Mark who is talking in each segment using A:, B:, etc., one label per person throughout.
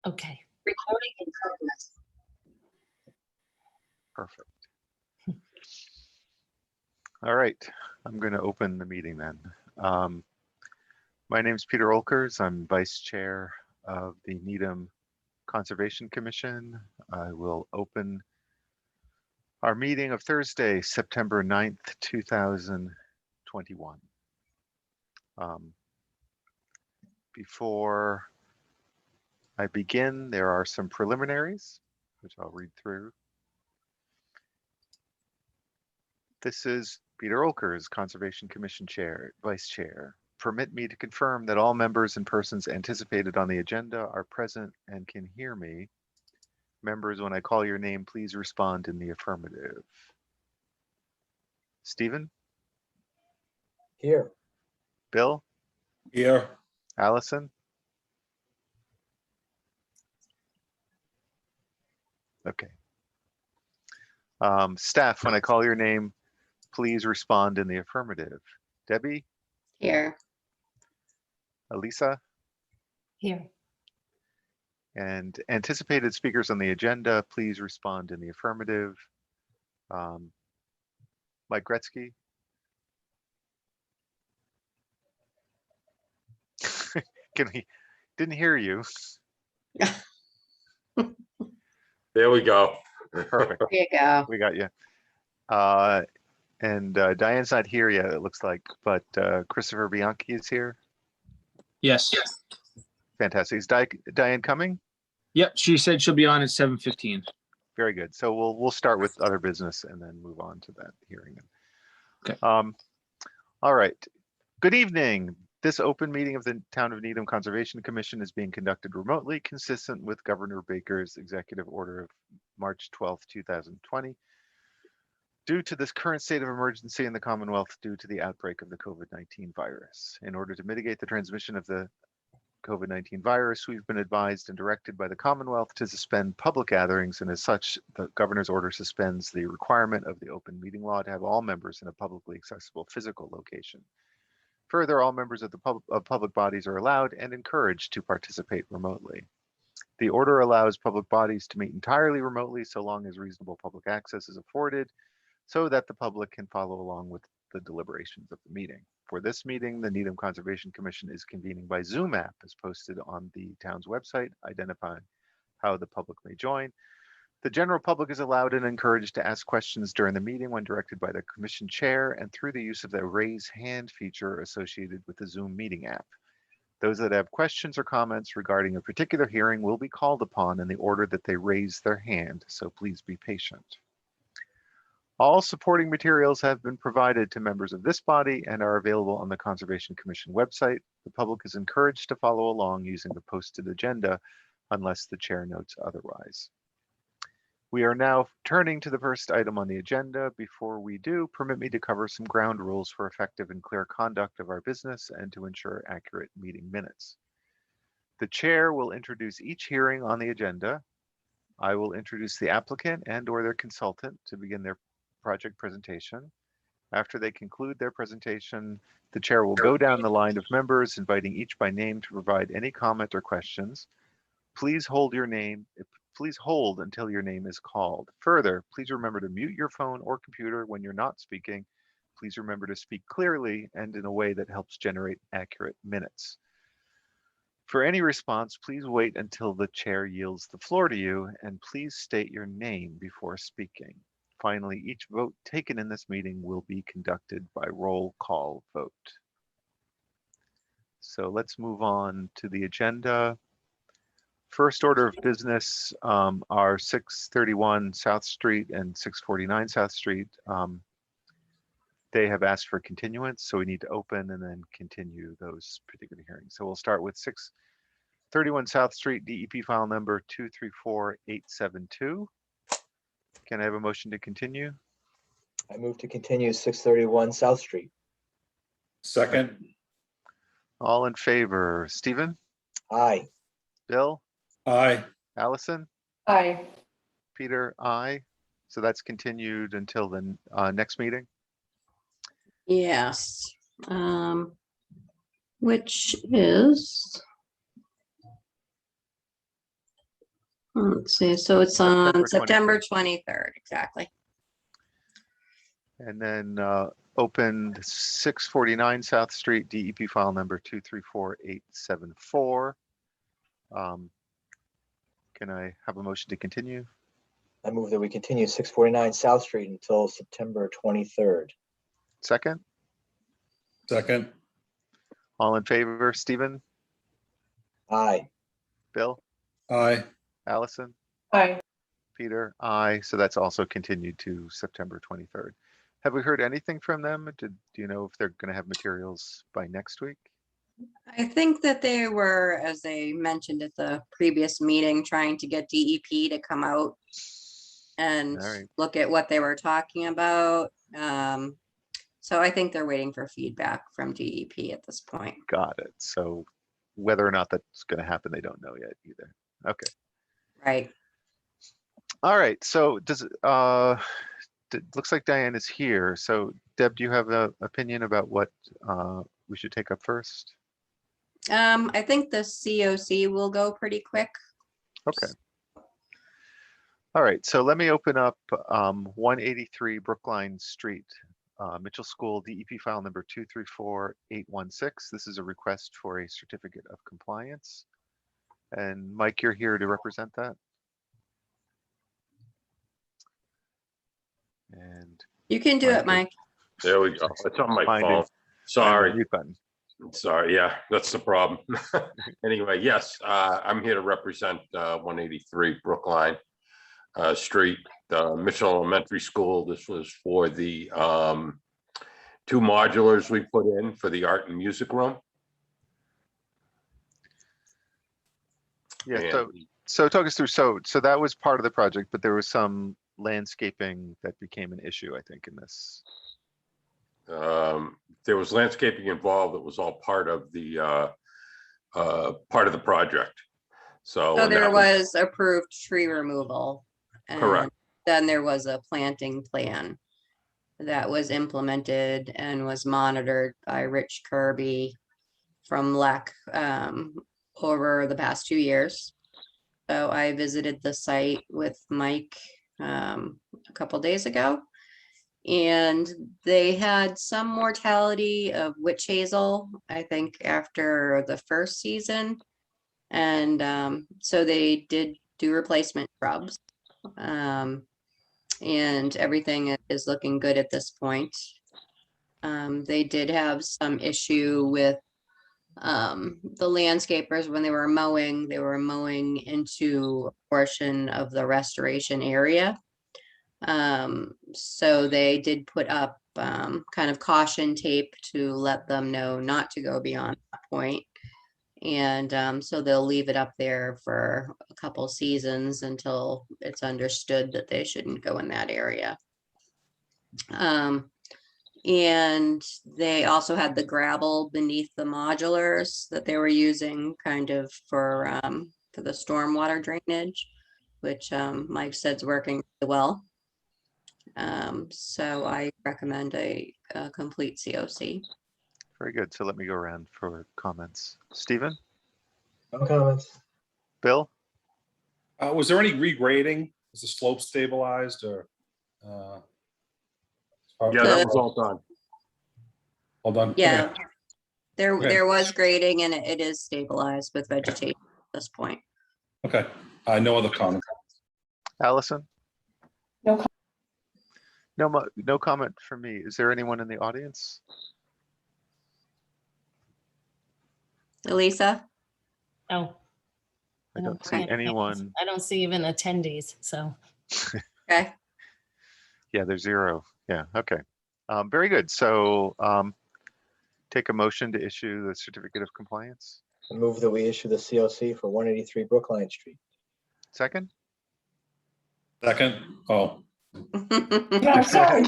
A: Okay.
B: Recording in progress.
C: Perfect. All right, I'm going to open the meeting then. My name is Peter Olkers. I'm Vice Chair of the Needham Conservation Commission. I will open our meeting of Thursday, September 9th, 2021. Before I begin, there are some preliminaries, which I'll read through. This is Peter Olkers, Conservation Commission Chair, Vice Chair. Permit me to confirm that all members and persons anticipated on the agenda are present and can hear me. Members, when I call your name, please respond in the affirmative. Stephen?
D: Here.
C: Bill?
D: Here.
C: Allison? Okay. Staff, when I call your name, please respond in the affirmative. Debbie?
B: Here.
C: Elisa?
A: Here.
C: And anticipated speakers on the agenda, please respond in the affirmative. Mike Gretzky? Didn't hear you.
D: There we go.
C: Perfect.
B: There you go.
C: We got you. And Diane's not here yet, it looks like, but Christopher Bianchi is here.
E: Yes.
C: Fantastic. Is Diane coming?
E: Yep. She said she'll be on at 7:15.
C: Very good. So we'll start with other business and then move on to that hearing.
E: Okay.
C: All right. Good evening. This open meeting of the Town of Needham Conservation Commission is being conducted remotely, consistent with Governor Baker's executive order of March 12th, 2020. Due to this current state of emergency in the Commonwealth due to the outbreak of the COVID-19 virus. In order to mitigate the transmission of the COVID-19 virus, we've been advised and directed by the Commonwealth to suspend public gatherings, and as such, the governor's order suspends the requirement of the open meeting law to have all members in a publicly accessible physical location. Further, all members of the public bodies are allowed and encouraged to participate remotely. The order allows public bodies to meet entirely remotely so long as reasonable public access is afforded so that the public can follow along with the deliberations of the meeting. For this meeting, the Needham Conservation Commission is convening by Zoom app as posted on the town's website, identifying how the public may join. The general public is allowed and encouraged to ask questions during the meeting when directed by the commission chair and through the use of the raise hand feature associated with the Zoom meeting app. Those that have questions or comments regarding a particular hearing will be called upon in the order that they raise their hand, so please be patient. All supporting materials have been provided to members of this body and are available on the Conservation Commission website. The public is encouraged to follow along using the posted agenda unless the chair notes otherwise. We are now turning to the first item on the agenda. Before we do, permit me to cover some ground rules for effective and clear conduct of our business and to ensure accurate meeting minutes. The chair will introduce each hearing on the agenda. I will introduce the applicant and or their consultant to begin their project presentation. After they conclude their presentation, the chair will go down the line of members, inviting each by name to provide any comment or questions. Please hold until your name is called. Further, please remember to mute your phone or computer when you're not speaking. Please remember to speak clearly and in a way that helps generate accurate minutes. For any response, please wait until the chair yields the floor to you, and please state your name before speaking. Finally, each vote taken in this meeting will be conducted by roll call vote. So let's move on to the agenda. First order of business are 631 South Street and 649 South Street. They have asked for continuance, so we need to open and then continue those particular hearings. So we'll start with 631 South Street, DEP file number 234872. Can I have a motion to continue?
F: I move to continue 631 South Street.
D: Second.
C: All in favor, Stephen,
F: Aye.
C: Bill,
D: Aye.
C: Allison,
B: Aye.
C: Peter, aye. So that's continued until the next meeting.
B: Yes. Which is Let's see, so it's
C: September
B: on September 23rd, exactly.
C: And then opened 649 South Street, DEP file number 234874. Can I have a motion to continue?
F: I move that we continue 649 South Street until September 23rd.
C: Second,
D: Second.
C: all in favor, Stephen,
F: Aye.
C: Bill,
D: Aye.
C: Allison,
B: Aye.
C: Peter, aye. So that's also continued to September 23rd. Have we heard anything from them? Do you know if they're going to have materials by next week?
B: I think that they were, as they mentioned at the previous meeting, trying to get DEP to come out and
C: All right.
B: look at what they were talking about. So I think they're waiting for feedback from DEP at this point.
C: Got it. So whether or not that's going to happen, they don't know yet either. Okay.
B: Right.
C: All right. So does looks like Diane is here. So Deb, do you have an opinion about what we should take up first?
B: I think the COC will go pretty quick.
C: Okay. All right. So let me open up 183 Brookline Street, Mitchell School, DEP file number 234816. This is a request for a certificate of compliance. And Mike, you're here to represent that. And
B: You can do it, Mike.
D: There we go. It's on my
C: Find it.
D: phone.
C: find the
D: Sorry.
C: mute button.
D: Sorry. Yeah, that's the problem. Anyway, yes, I'm here to represent 183 Brookline Street, Mitchell Elementary School. This was for the 2 modulars we put in for the art and music room.
C: Yeah.
D: And-
C: So talk us through. So that was part of the project, but there was some landscaping that became an issue, I think, in this.
D: There was landscaping involved. It was all part of the project. So
B: So
D: and
B: there
D: that
B: was approved tree removal.
D: Correct.
B: And then there was a planting plan that was implemented and was monitored by Rich Kirby from LEC over the past 2 years. So I visited the site with Mike a couple days ago. And they had some mortality of witch hazel, I think, after the first season. And so they did do replacement shrubs. And everything is looking good at this point. They did have some issue with the landscapers when they were mowing into a portion of the restoration area. So they did put up kind of caution tape to let them know not to go beyond that point. And so they'll leave it up there for a couple seasons until it's understood that they shouldn't go in that area. And they also had the gravel beneath the modulars that they were using kind of for the stormwater drainage, which Mike said's working really well. So I recommend a complete COC.
C: Very good. So let me go around for comments. Stephen,
F: No comments.
C: Bill,
A: Was there any regrading? Was the slope stabilized or?
D: Yeah, that was all done.
A: All done?
B: Yeah,
A: Okay.
B: there
A: Okay.
B: there was grading and it is stabilized with vegetation at this point.
A: Okay, no other comments.
C: Allison?
G: No com-
C: No comment from me. Is there anyone in the audience?
B: Elisa?
G: No.
C: I don't
G: don't
C: see
B: Okay.
C: anyone.
G: I don't see even attendees, so.
B: Okay,
C: Yeah, there's 0. Yeah, okay. Very good. So take a motion to issue the certificate of compliance.
F: I move that we issue the COC for 183 Brookline Street.
C: Second?
A: Second, oh.
G: No, sorry.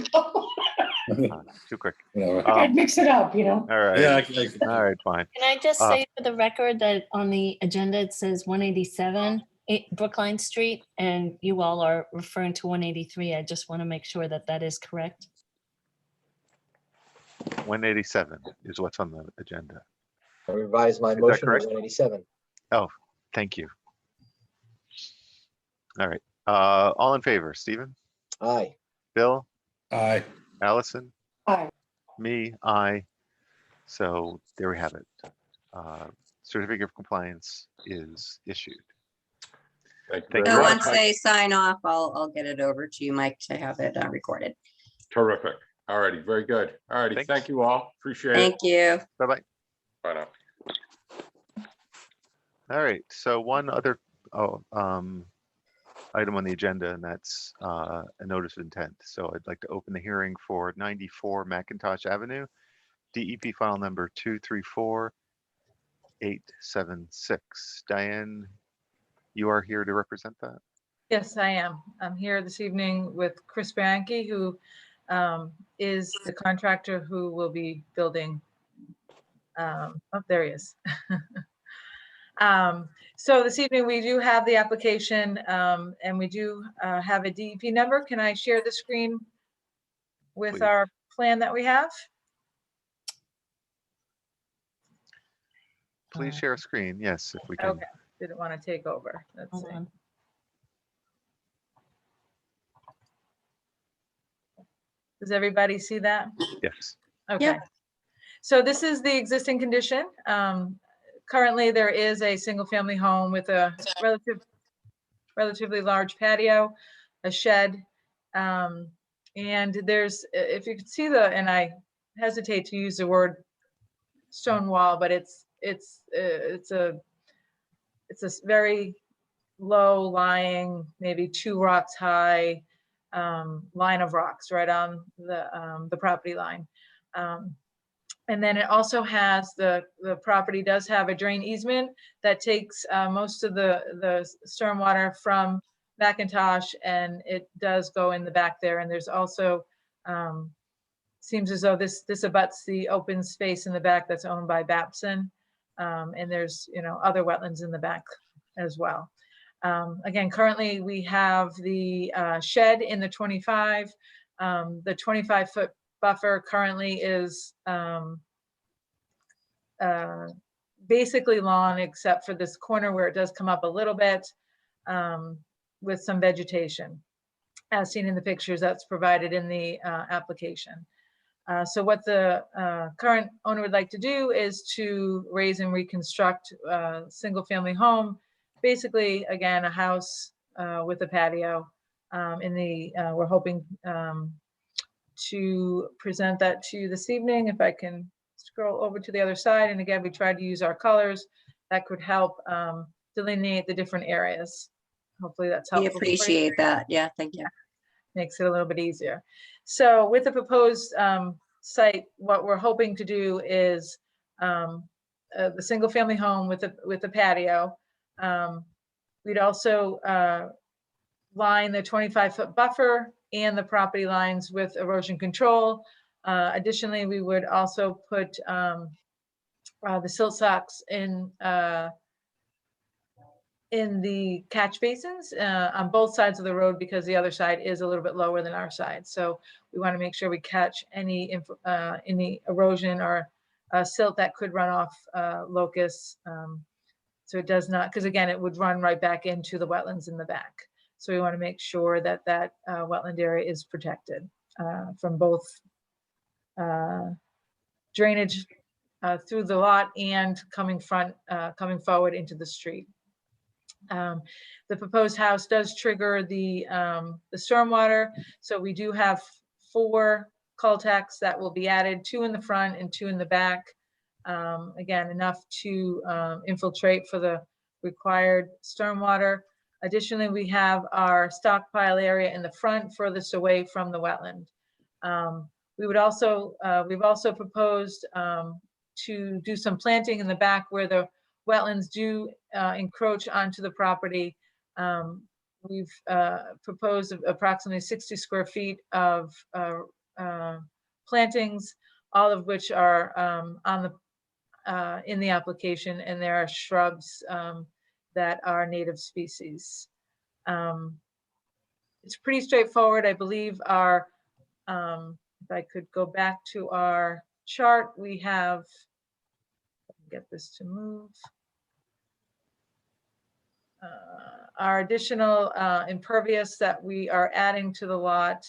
C: Too quick.
A: Whatever.
G: I'd mix it up, you know.
C: All right.
A: Yeah,
C: All right, fine.
G: Can I just
C: Uh,
G: say for the record that on the agenda, it says 187 Brookline Street, and you all are referring to 183. I just want to make sure that that is correct.
C: 187 is what's on the agenda.
F: I revised my
C: that
F: motion to
C: correct?
F: 187.
C: Thank you. All right. All in favor, Stephen,
F: Aye.
C: Bill,
A: Aye.
C: Allison?
B: Aye.
C: Me, aye. So there we have it. Certificate of compliance is issued.
D: Thank you
C: Thank
D: very
B: So
C: you.
D: much.
B: once they sign off, I'll get it over to you, Mike, to have it recorded.
D: Terrific. All righty, very good. All righty,
C: Thanks.
D: thank you all. Appreciate it.
B: Thank you.
C: Bye-bye.
D: Bye now.
C: All right, so one other item on the agenda, and that's a notice of intent. So I'd like to open the hearing for 94 McIntosh Avenue, DEP file number 234876. Diane, you are here to represent that?
H: Yes, I am. I'm here this evening with Chris Bianchi, who is the contractor who will be building. Oh, there he is. So this evening we do have the application and we do have a DEP number. Can I share the screen with
C: Please.
H: our plan that we have?
C: Please share a screen, yes, if we can.
H: Okay, didn't want to take over. Let's
G: Hold
H: see.
G: on.
H: Does everybody see that?
C: Yes.
H: Okay. So this is the existing condition. Currently, there is a single-family home with a relatively large patio, a shed. And there's, if you can see and I hesitate to use the word stone wall, but it's a very low lying, maybe 2 rocks high line of rocks right on the property line. And then it also has the property does have a drain easement that takes most of the stormwater from McIntosh, and it does go in the back there. And there's also seems as though this abuts the open space in the back that's owned by Babson, and there's other wetlands in the back as well. Again, currently we have the shed in the 25. The 25-foot buffer currently is basically lawn, except for this corner where it does come up a little bit with some vegetation, as seen in the pictures that's provided in the application. So what the current owner would like to do is to raise and reconstruct a single-family home. Basically, again, a house with a patio. We're hoping to present that to you this evening. If I can scroll over to the other side. And again, we tried to use our colors that could help delineate the different areas. Hopefully that's
B: We
H: helpful. for you.
B: appreciate that. Yeah, thank you.
H: Makes it a little bit easier. So with the proposed site, what we're hoping to do is the single family home with the patio. We'd also line the 25-foot buffer and the property lines with erosion control. Additionally, we would also put the silt socks in the catch basins on both sides of the road, because the other side is a little bit lower than our side. So we want to make sure we catch any erosion or silt that could run off locusts. So it does not, because again, it would run right back into the wetlands in the back. So we want to make sure that that wetland area is protected from both drainage through the lot and coming forward into the street. The proposed house does trigger the stormwater. So we do have 4 cul-de-sacs that will be added, 2 in the front and 2 in the back. Again, enough to infiltrate for the required stormwater. Additionally, we have our stockpile area in the front furthest away from the wetland. We've also proposed to do some planting in the back where the wetlands do encroach onto the property. We've proposed approximately 60 square feet of plantings, all of which are in the application, and there are shrubs that are native species. It's pretty straightforward. I believe our, if I could go back to our chart, we have, get this to move. Our additional impervious that we are adding to the lot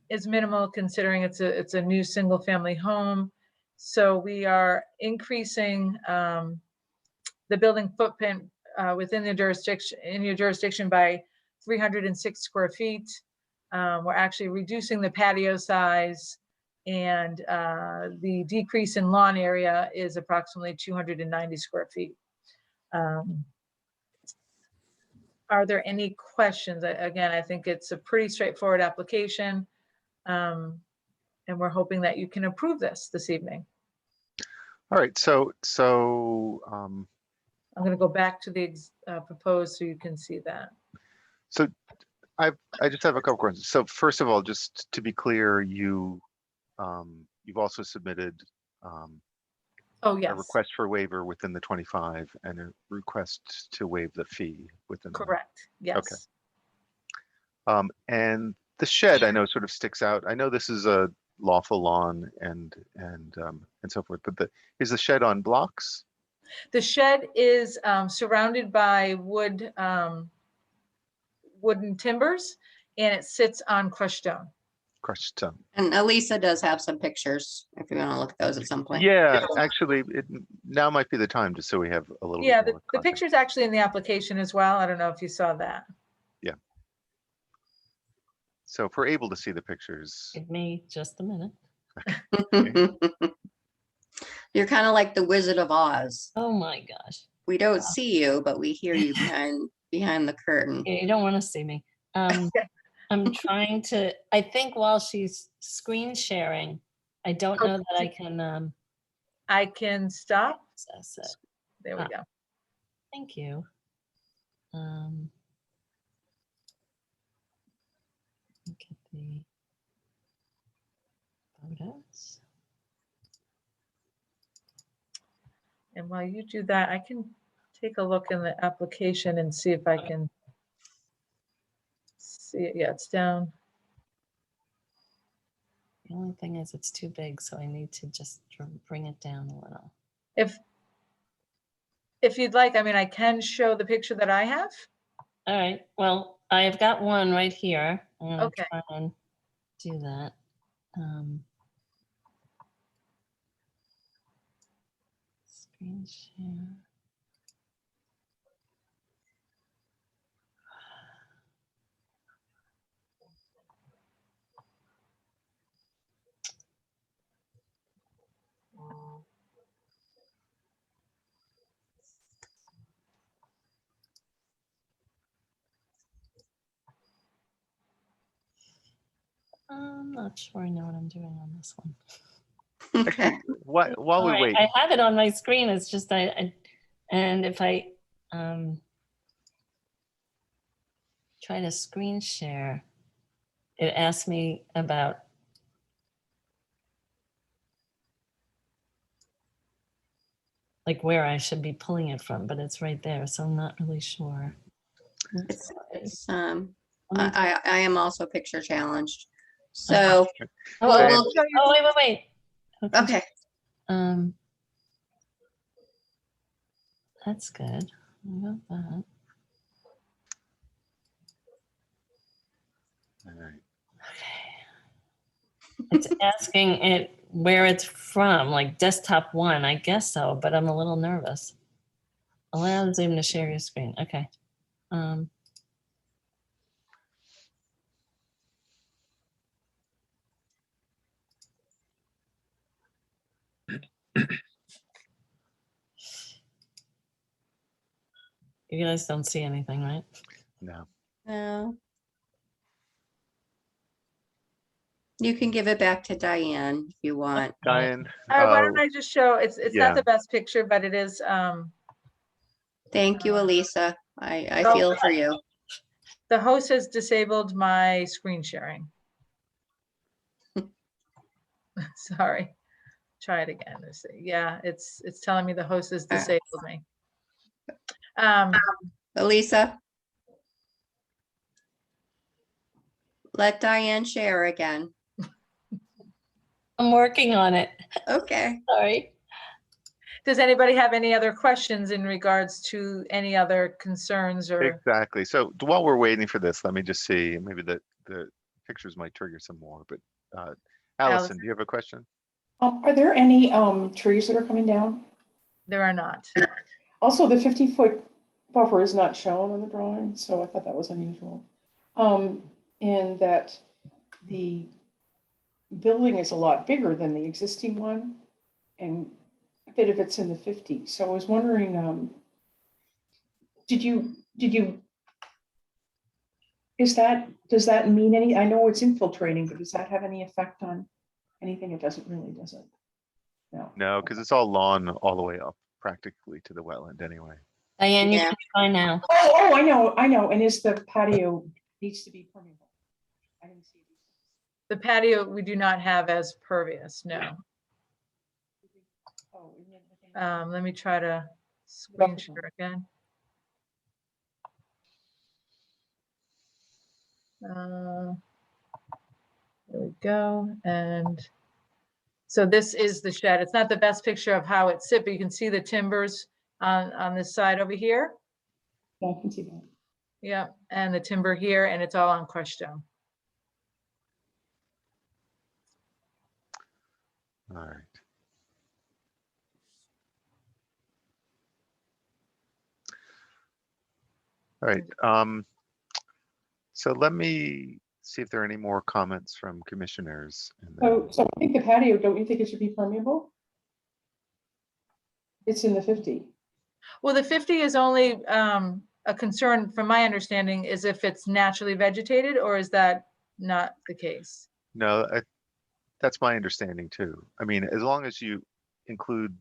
H: is minimal considering it's a new single-family home. So we are increasing the building footprint within the jurisdiction, in your jurisdiction, by 306 square feet. We're actually reducing the patio size, and the decrease in lawn area is approximately 290 square feet. Are there any questions? Again, I think it's a pretty straightforward application. And we're hoping that you can approve this evening.
C: All right, so,
H: I'm going to go back to the proposed so you can see that.
C: so I just have a couple questions. So first of all, just to be clear, you've also submitted
H: Oh,
C: a
H: yes,
C: request for waiver within the 25 and a request to waive the fee within.
H: correct. Yes.
C: And the shed I know sort of sticks out. I know this is a lawful lawn and so forth, but is the shed on blocks?
H: The shed is surrounded by wooden timbers, and it sits on crushed stone.
C: Crushed stone.
B: And Elisa does have some pictures if you want to look at those at some point.
C: Yeah, actually, now might be the time just so we have a little
H: Yeah,
C: bit more
H: the
C: context.
H: picture's actually in the application as well. I don't know if you saw that.
C: So if we're able to see the pictures,
G: Give me just a minute.
B: You're kind of like the Wizard of Oz.
G: Oh my gosh.
B: We don't see you, but we hear you behind the curtain.
G: Yeah, you don't want to see me. I'm trying to, I think while she's screen sharing, I don't know that I can
H: I can stop.
G: access it.
H: There we go.
G: Thank you. Look at the photos.
H: And while you do that, I can take a look in the application and see if I can see it. Yeah, it's down.
G: The only thing is it's too big, so I need to just bring it down a little.
H: If you'd like, I mean, I can show the picture that I have.
G: All right, well, I've got one right here. I'm gonna
H: Okay.
G: try and do that. Screen share. I'm not sure I know what I'm doing on this one.
B: Okay.
C: while
G: All
C: we
G: right,
C: wait,
G: I have it on my screen. It's just and if I try to screen share, it asks me about like where I should be pulling it from, but it's right there, so I'm not really sure.
B: It's
G: Let me-
B: I am also picture challenged. So
G: Oh,
B: well,
G: oh,
B: we'll-
G: wait.
B: okay.
G: That's good. I got that.
C: all right.
G: Okay. It's asking it where it's from, like desktop one, I guess so, but I'm a little nervous. Allow Zoom to share your screen. Okay. You guys don't see anything, right?
C: No.
B: No. You can give it back to Diane if you want.
C: Diane,
H: All right, why don't I just show, it's
C: yeah.
H: not the best picture, but it is,
B: Thank you, Elisa. I
H: Oh,
B: feel for you.
H: the host has disabled my screen sharing. Sorry. Try it again. Let's see. Yeah, it's telling me the host has disabled me.
B: Elisa? Let Diane share again.
G: I'm working on it.
B: Okay.
G: Sorry.
H: Does anybody have any other questions in regards to any other concerns or?
C: Exactly. So while we're waiting for this, let me just see, maybe the pictures might trigger some more, but Allison, do you have a question?
I: Are there any trees that are coming down?
H: There are not.
I: Also, the 50-foot buffer is not shown on the drawing, so I thought that was unusual. And that the building is a lot bigger than the existing one, and a bit of it's in the 50s. So I was wondering, does that mean any, I know it's infiltrating, but does that have any effect on anything? It doesn't really, does it? No.
C: No, because it's all lawn all the way up practically to the wetland anyway.
G: Diane, you
B: Yeah.
G: can try now.
I: Oh, I know. And is the patio needs to be permeable? I didn't see it.
H: The patio, we do not have as pervious, no.
I: Oh, isn't it the thing?
H: Let me try to screen share again. There we go. And so this is the shed. It's not the best picture of how it's sit, but you can see the timbers on this side over here.
I: Yeah, I can see that.
H: Yeah, and the timber here, and it's all on crushed stone.
C: All right. All right. So let me see if there are any more comments from commissioners. And then-
I: So I think the patio, don't you think it should be permeable? It's in the 50.
H: Well, the 50 is only a concern, from my understanding, is if it's naturally vegetated, or is that not the case?
C: No, that's my understanding too. I mean, as long as you include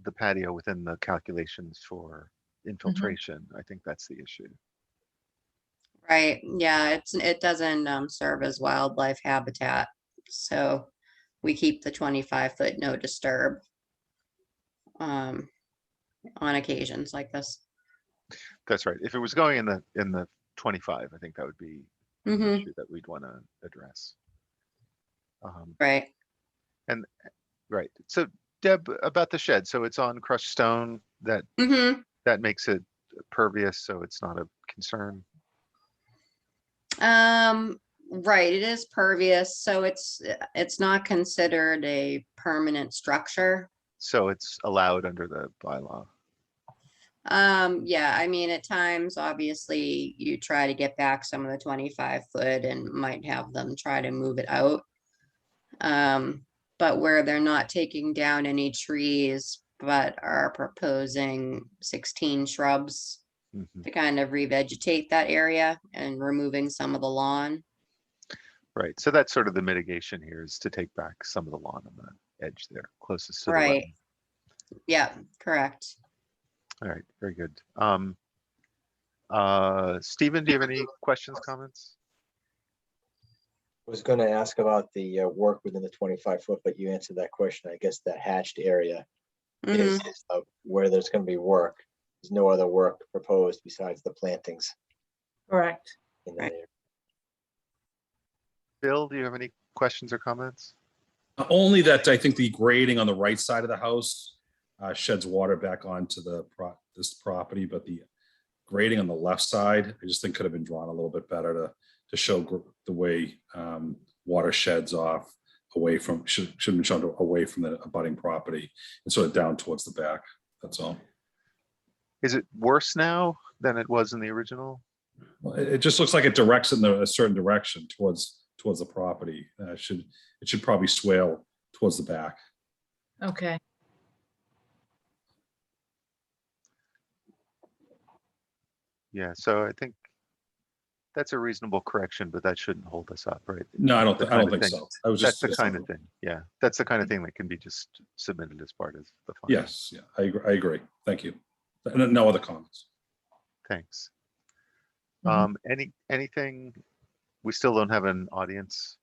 C: the patio within the calculations for infiltration, I think that's the issue.
B: Right, yeah, it doesn't serve as wildlife habitat, so we keep the 25-foot no disturb on occasions like this.
C: That's right. If it was going in the 25, I think that would be an
B: Hmm.
C: issue that we'd want to address.
B: Right,
C: Right. So Deb, about the shed, so it's on crushed stone, that
B: hmm.
C: makes it pervious, so it's not a concern.
B: Right, it is pervious, so it's not considered a permanent structure.
C: So it's allowed under the bylaw.
B: Yeah, I mean, at times, obviously, you try to get back some of the 25-foot and might have them try to move it out. But where they're not taking down any trees, but are proposing 16 shrubs
C: Mhm.
B: to kind of revegetate that area and removing some of the lawn.
C: Right. So that's sort of the mitigation here, is to take back some of the lawn on the edge there, closest to the
B: Right.
C: wetland.
B: Yeah, correct.
C: All right, very good. Stephen, do you have any questions, comments?
F: Was going to ask about the work within the 25-foot, but you answered that question. I guess the hatched area is
B: Mhm.
F: where there's going to be work. There's no other work proposed besides the plantings
H: Correct.
F: in that
B: Right.
F: area.
C: Bill, do you have any questions or comments?
A: Only that I think the grading on the right side of the house sheds water back onto this property, but the grading on the left side, I just think could have been drawn a little bit better to show the way water sheds off away from, should have been shown away from the abutting property and sort of down towards the back. That's all.
C: Is it worse now than it was in the original?
A: Well, it just looks like it directs in a certain direction towards the property. It should probably swale towards the back.
H: Okay.
C: Yeah, so I think that's a reasonable correction, but that shouldn't hold us up, right?
A: No, I don't
C: The
A: think
C: kind of thing-
A: so. I was
C: That's
A: just
C: the kind of thing, yeah. That's the kind of thing that can be just submitted as part of the file.
A: Yes, yeah, I agree. Thank you. No other comments.
C: Thanks.
H: Mhm.
C: Anything, we still don't have an audience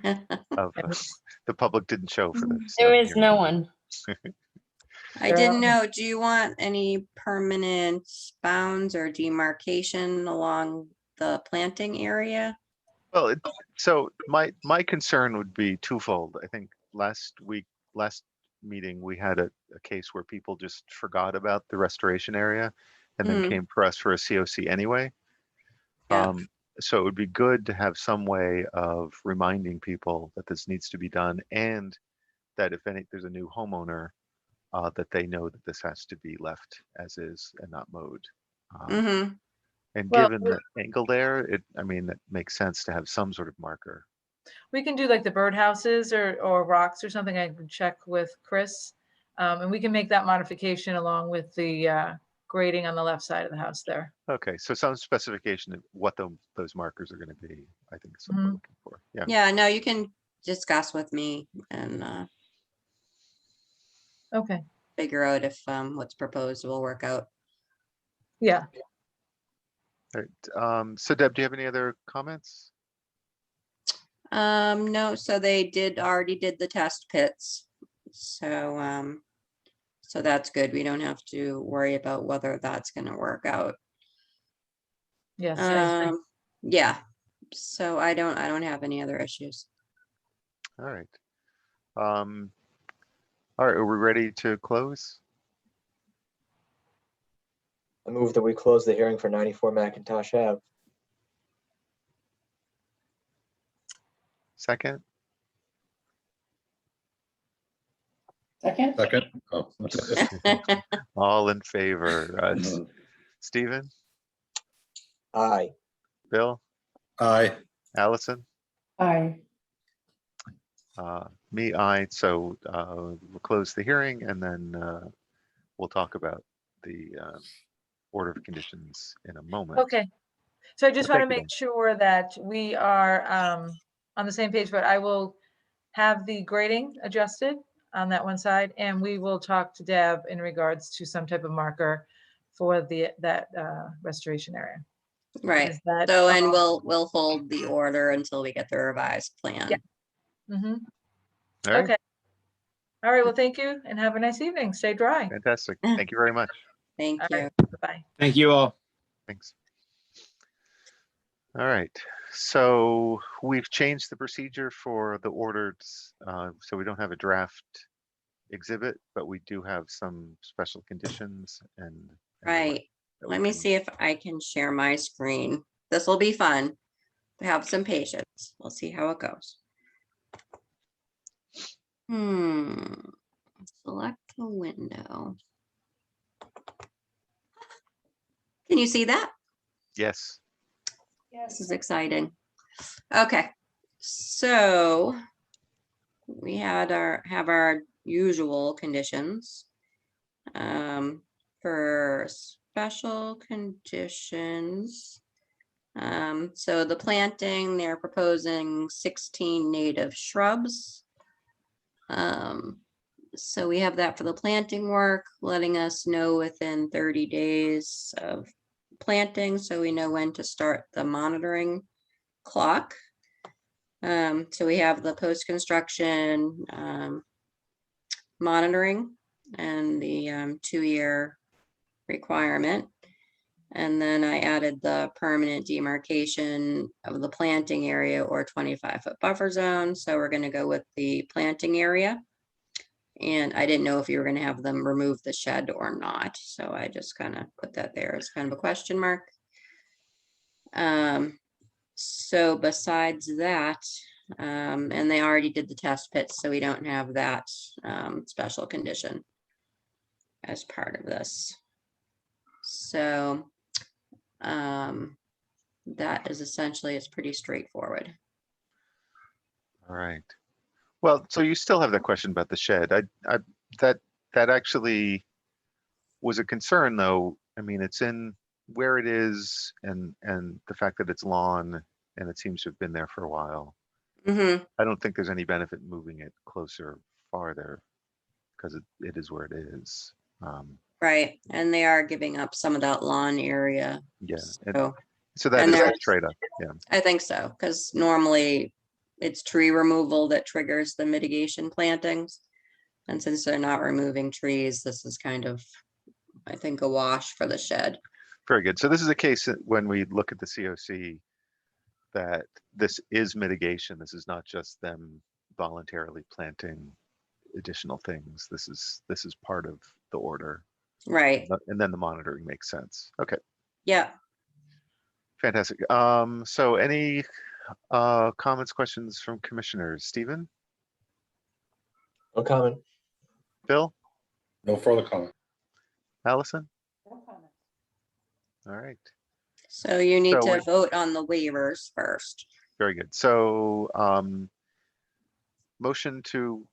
C: of, the public didn't show for this.
G: There is no one.
B: I didn't know, do you want any permanent bounds or demarcation along the planting area?
C: Well, so my concern would be twofold. I think last meeting, we had a case where people just forgot about the restoration area and then
B: Mhm.
C: came for us for a COC anyway.
B: Yeah.
C: So it would be good to have some way of reminding people that this needs to be done, and that if there's a new homeowner, that they know that this has to be left as is and not mowed.
B: Mm-hmm.
C: And
H: Well,
C: given the angle there, it makes sense to have some sort of marker.
H: We can do like the birdhouses or rocks or something. I can check with Chris. And we can make that modification along with the grading on the left side of the house there.
C: Okay, so some specification of what those markers are going to be, I think is what we're
H: Mhm.
C: looking for. Yeah.
B: Yeah, no, you can discuss with me and
H: Okay,
B: figure out if what's proposed will work out.
H: yeah.
C: All right. So Deb, do you have any other comments?
B: No, so they already did the test pits. So so that's good. We don't have to worry about whether that's gonna work out.
H: Yes. I-
B: Yeah, so I don't have any other issues.
C: All right. All right, are we ready to close?
F: I move that we close the hearing for 94 Macintosh Ave.
C: Second?
I: Second?
A: Second. Oh.
C: All in favor? Stephen?
F: Aye.
C: Bill?
A: Aye.
C: Allison?
I: Aye.
C: Me, aye. So we'll close the hearing, and then we'll talk about the order of conditions in a moment.
H: Okay. So I just
C: Well,
H: want to
C: thank you,
H: make sure that we are on the same page, but I will have the grading adjusted on that one side, and we will talk to Deb in regards to some type of marker for that restoration area.
B: Right,
H: Is that
B: so, and
H: all?
B: we'll hold the order until we get the revised plan.
H: Mhm.
C: All right,
H: Okay. All right. Well, thank you and have a nice evening. Stay dry.
C: fantastic. Thank you very much.
B: Thank
H: All
B: you.
H: right. Bye.
E: Thank you all.
C: Thanks. All right, so we've changed the procedure for the orders, so we don't have a draft exhibit, but we do have some special conditions and the like
B: Right,
C: that
B: let
C: we
B: me
C: can-
B: see if I can share my screen. This will be fun. Have some patience. We'll see how it goes. Select the window. Can you see that?
C: Yes,
B: This is exciting. Okay, so we have our usual conditions. For special conditions. So the planting, they're proposing 16 native shrubs. So we have that for the planting work, letting us know within 30 days of planting, so we know when to start the monitoring clock. So we have the post-construction monitoring and the 2-year requirement. And then I added the permanent demarcation of the planting area or 25-foot buffer zone. So we're going to go with the planting area. And I didn't know if you were going to have them remove the shed or not. So I just kind of put that there as kind of a question mark. So besides that, and they already did the test pits, so we don't have that special condition as part of this. So that is essentially, it's pretty straightforward.
C: all right. Well, so you still have that question about the shed. That actually was a concern, though. I mean, it's in where it is, and the fact that it's lawn and it seems to have been there for a while.
B: Mm-hmm.
C: I don't think there's any benefit moving it closer, farther, because it is where it is.
B: Right, and they are giving up some of that lawn area.
C: Yeah,
B: So
C: so that
B: and
C: is a
B: there's-
C: trade-off. Yeah,
B: I think so, because normally it's tree removal that triggers the mitigation plantings. And since they're not removing trees, this is kind of, I think, a wash for the shed.
C: very good. So this is a case that when we look at the COC, that this is mitigation. This is not just them voluntarily planting. additional things. This is part of the order.
B: Right,
C: And then the monitoring makes sense. Okay,
B: yeah.
C: fantastic. So any comments, questions from commissioners? Stephen,
F: No comment.
C: Bill,
A: No further comment.
C: Allison?
I: No comment.
C: All right,
B: So you need
C: So
B: to vote on the waivers first.
C: very good. So motion to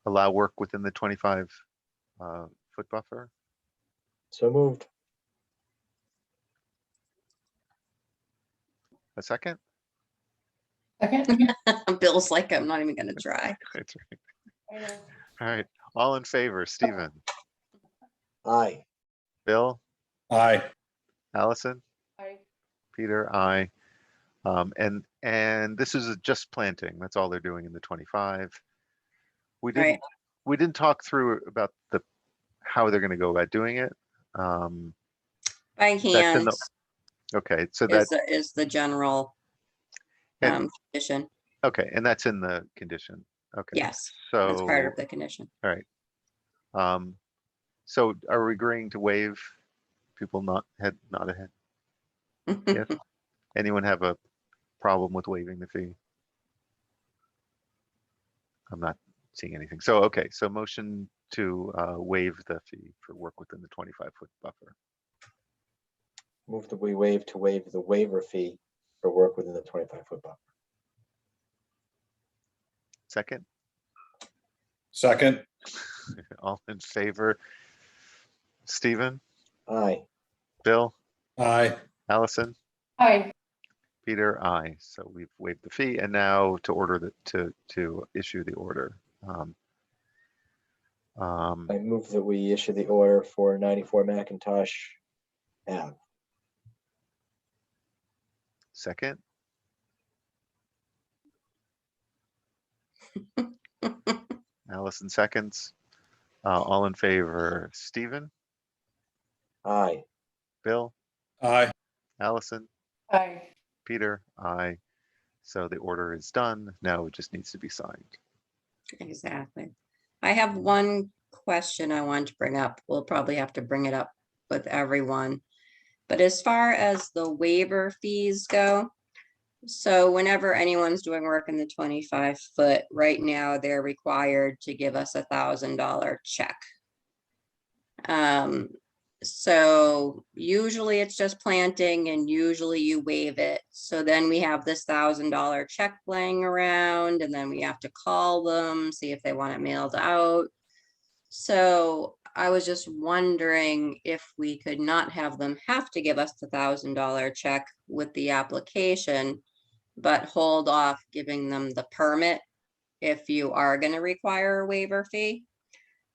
C: allow work within the 25 foot buffer.
F: So moved.
C: A second?
I: Second?
B: Bill's like, I'm not even gonna try.
C: That's right.
I: I know.
C: All right, all in favor, Stephen,
F: Aye.
C: Bill,
A: Aye.
C: Allison,
I: I-
C: Peter, I. And this is just planting. That's all they're doing in the 25. We
B: Right.
C: didn't talk through about how they're going to go about doing it.
B: By
C: in
B: hand
C: the- Okay, so that
B: is the general
C: And-
B: condition.
C: okay, and that's in the condition. Okay.
B: Yes, that's part
C: So
B: of the condition.
C: so are we agreeing to waive? People nod ahead. Yes. Anyone have a problem with waiving the fee? I'm not seeing anything. So, okay, so motion to waive the fee for work within the 25-foot buffer.
F: Move that we waive the waiver fee for work within the 25-foot buffer.
C: Second,
A: Second.
C: all in favor? Stephen,
F: Aye.
C: Bill,
A: Aye.
C: Allison,
I: I,
C: Peter, I. So we've waived the fee, and now to order to issue the order.
F: I move that we issue the order for 94 Macintosh Ave.
C: Second, Allison seconds. All in favor? Stephen,
F: Aye.
C: Bill,
A: Aye.
C: Allison,
I: I,
C: Peter, I. So the order is done. Now it just needs to be signed.
B: Exactly. I have one question I want to bring up. We'll probably have to bring it up with everyone. But as far as the waiver fees go, so whenever anyone's doing work in the 25-foot, right now, they're required to give us $1,000 check. So usually it's just planting and usually you waive it. So then we have this $1,000 check laying around and then we have to call them, see if they want it mailed out. So I was just wondering if we could not have them have to give us the $1,000 check with the application, but hold off giving them the permit if you are going to require a waiver fee.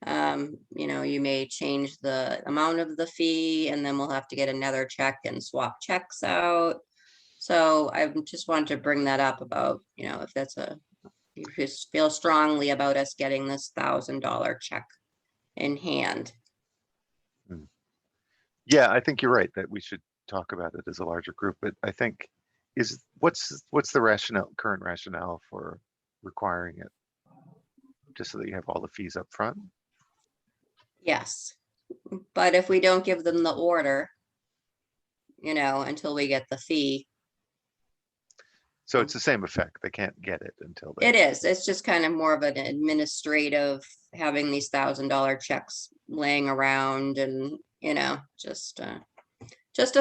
B: You know, you may change the amount of the fee and then we'll have to get another check and swap checks out. So I just wanted to bring that up about, you know, if that's you just feel strongly about us getting this $1,000 check in hand.
C: Yeah, I think you're right that we should talk about it as a larger group, but I think what's the current rationale for requiring it? Just so that you have all the fees up front?
B: Yes, but if we don't give them the order, you know, until we get the fee,
C: So it's the same effect. They can't get it until
B: it is, it's just kind of more of an administrative, having these $1,000 checks laying around and, you know, just a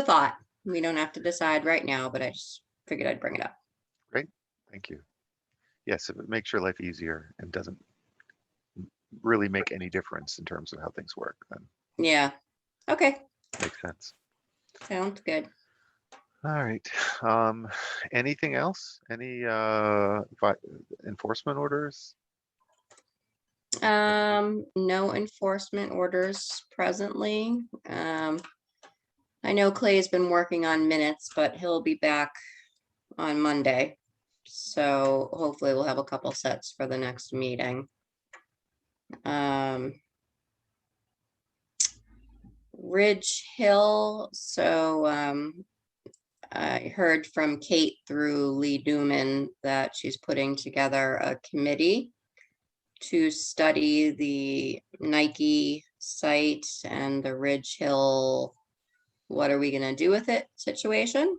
B: thought. We don't have to decide right now, but I just figured I'd bring it up.
C: Thank you. Yes, if it makes your life easier and doesn't really make any difference in terms of how things work, then
B: Yeah, okay,
C: makes sense.
B: sounds good.
C: All right. Anything else? Any enforcement orders?
B: No enforcement orders presently. I know Clay's been working on minutes, but he'll be back on Monday. So hopefully we'll have a couple sets for the next meeting. Ridge Hill, so I heard from Kate through Lee Newman that she's putting together a committee to study the Nike site and the Ridge Hill, what are we gonna do with it situation.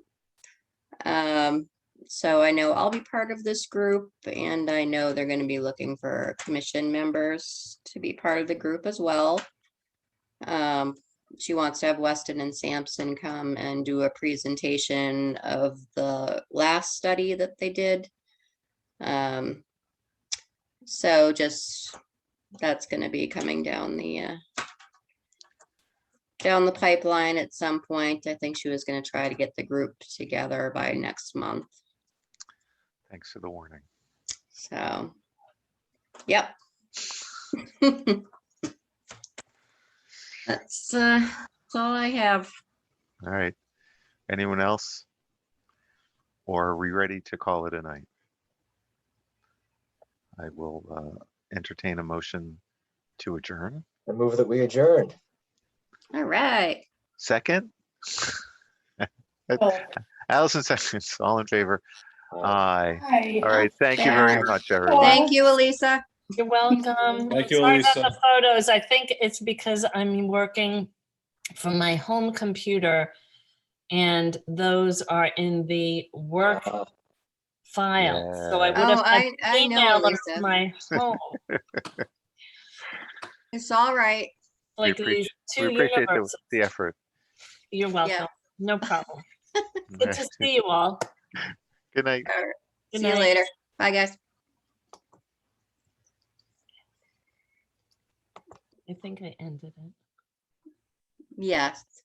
B: So I know I'll be part of this group, and I know they're gonna be looking for commission members to be part of the group as well. She wants to have Weston and Sampson come and do a presentation of the last study that they did. So just, that's gonna be coming down the pipeline at some point. I think she was gonna try to get the group together by next month.
C: Thanks for the warning.
B: So, yep. That's all I have.
C: All right. Anyone else? Or are we ready to call it a night? I will entertain a motion to adjourn.
F: I move that we adjourn.
B: All right.
C: Second?
I: Well,
C: Allison seconds. All in favor? Aye.
I: hi.
C: All right. Thank you very
B: Yeah.
C: much, everyone.
B: Thank you, Elisa.
G: You're welcome.
A: Thank you,
G: Sorry about
A: Elisa.
G: the photos. I think it's because I'm working from my home computer and those are in the work file. So I
C: Yeah.
G: would have
B: Oh,
G: had to
B: I know,
G: email them
B: Lisa.
G: to my home,
B: It's all right.
G: like
C: appreciate-
G: these
C: We
G: two
C: appreciate
G: universes.
C: the effort.
G: You're welcome. No problem. Good to see you all.
C: Good night.
B: All right.
G: Good
B: See you
G: night.
B: later. Bye, guys.
G: I think I ended it.
B: Yes.